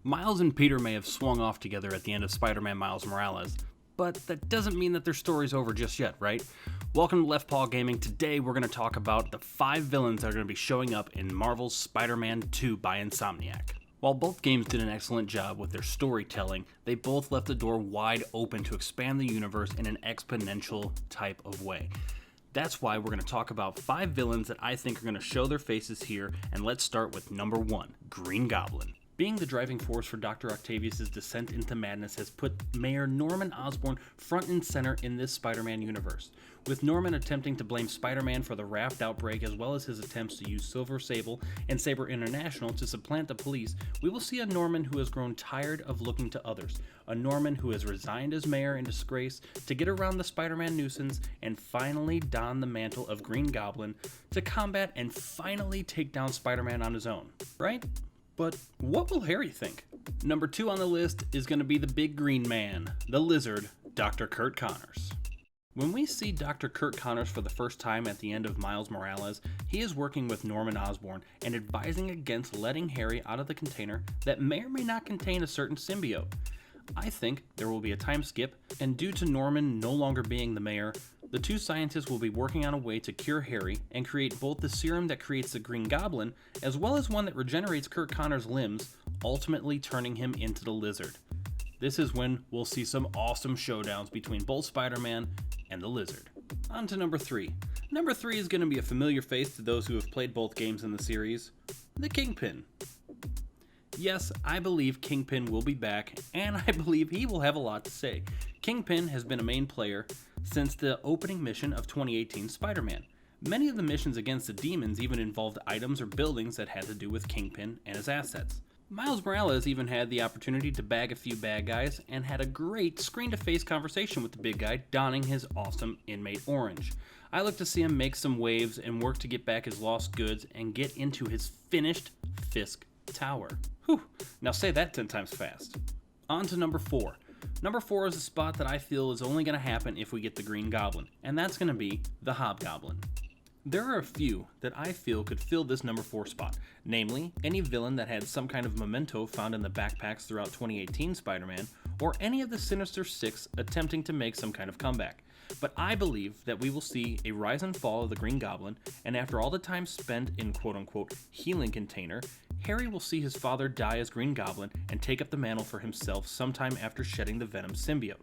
Miles and Peter may have swung off together at the end of Spider-Man Miles Morales, but that doesn't mean that their story's over just yet, right? Welcome to Left Paw Gaming. Today we're going to talk about the 5 villains that are going to be showing up in Marvel's Spider-Man 2 by Insomniac. While both games did an excellent job with their storytelling, they both left the door wide open to expand the universe in an exponential type of way. That's why we're going to talk about 5 villains that I think are going to show their faces here, and let's start with number 1, Green Goblin. Being the driving force for Dr. Octavius' descent into madness has put Mayor Norman Osborn front and center in this Spider-Man universe. With Norman attempting to blame Spider-Man for the raft outbreak as well as his attempts to use Silver Sable and Sabre International to supplant the police, we will see a Norman who has grown tired of looking to others. A Norman who has resigned as mayor in disgrace to get around the Spider-Man nuisance and finally don the mantle of Green Goblin to combat and finally take down Spider-Man on his own, right? But what will Harry think? Number 2 on the list is going to be the big green man, the lizard, Dr. Curt Connors. When we see Dr. Curt Connors for the first time at the end of Miles Morales, he is working with Norman Osborn and advising against letting Harry out of the container that may or may not contain a certain symbiote. I think there will be a time skip, and due to Norman no longer being the mayor, the 2 scientists will be working on a way to cure Harry and create both the serum that creates the Green Goblin, as well as one that regenerates Curt Connors' limbs, ultimately turning him into the Lizard. This is when we'll see some awesome showdowns between both Spider-Man and the Lizard. On to number 3. Number 3 is going to be a familiar face to those who have played both games in the series, the Kingpin. Yes, I believe Kingpin will be back, and I believe he will have a lot to say. Kingpin has been a main player since the opening mission of 2018 Spider-Man. Many of the missions against the demons even involved items or buildings that had to do with Kingpin and his assets. Miles Morales even had the opportunity to bag a few bad guys and had a great screen-to-face conversation with the big guy donning his awesome inmate orange. I look to see him make some waves and work to get back his lost goods and get into his finished Fisk Tower. Whew, now say that 10 times fast. On to number 4. Number 4 is a spot that I feel is only going to happen if we get the Green Goblin, and that's going to be the Hobgoblin. There are a few that I feel could fill this number 4 spot, namely any villain that had some kind of memento found in the backpacks throughout 2018 Spider-Man, or any of the Sinister Six attempting to make some kind of comeback. But I believe that we will see a rise and fall of the Green Goblin, and after all the time spent in quote-unquote healing container, Harry will see his father die as Green Goblin and take up the mantle for himself sometime after shedding the Venom symbiote.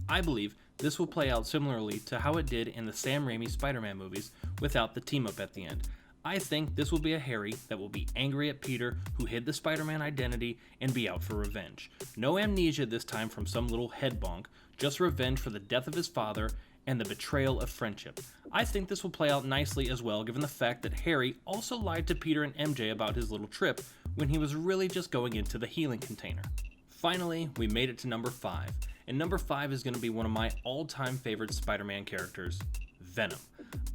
I believe this will play out similarly to how it did in the Sam Raimi Spider-Man movies without the team-up at the end. I think this will be a Harry that will be angry at Peter, who hid the Spider-Man identity, and be out for revenge. No amnesia this time from some little head bonk, just revenge for the death of his father and the betrayal of friendship. I think this will play out nicely as well, given the fact that Harry also lied to Peter and MJ about his little trip when he was really just going into the healing container. Finally, we made it to number 5, and number 5 is going to be one of my all-time favorite Spider-Man characters, Venom.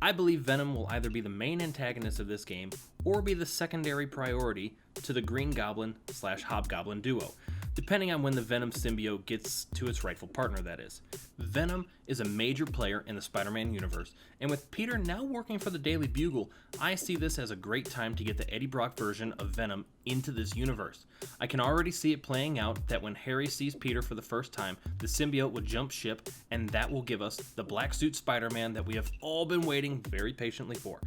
I believe Venom will either be the main antagonist of this game or be the secondary priority to the Green Goblin/Hobgoblin duo, depending on when the Venom symbiote gets to its rightful partner, that is. Venom is a major player in the Spider-Man universe, and with Peter now working for the Daily Bugle, I see this as a great time to get the Eddie Brock version of Venom into this universe. I can already see it playing out that when Harry sees Peter for the first time, the symbiote will jump ship, and that will give us the black suit Spider-Man that we have all been waiting very patiently for.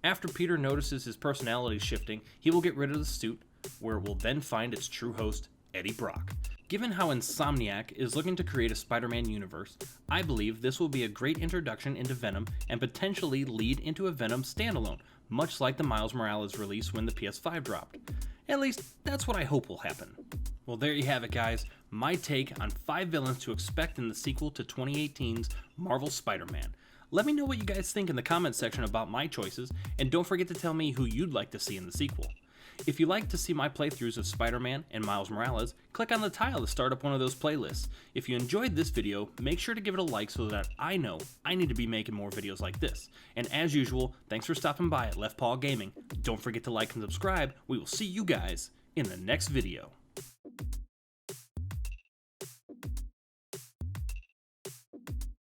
After Peter notices his personality shifting, he will get rid of the suit, where it will then find its true host, Eddie Brock. Given how Insomniac is looking to create a Spider-Man universe, I believe this will be a great introduction into Venom and potentially lead into a Venom standalone, much like the Miles Morales release when the PS5 dropped. At least, that's what I hope will happen. Well, there you have it, guys. My take on 5 villains to expect in the sequel to 2018's Marvel Spider-Man. Let me know what you guys think in the comments section about my choices, and don't forget to tell me who you'd like to see in the sequel. If you'd like to see my playthroughs of Spider-Man and Miles Morales, click on the tile to start up one of those playlists. If you enjoyed this video, make sure to give it a like so that I know I need to be making more videos like this. And as usual, thanks for stopping by at Left Paw Gaming. Don't forget to like and subscribe. We will see you guys in the next video.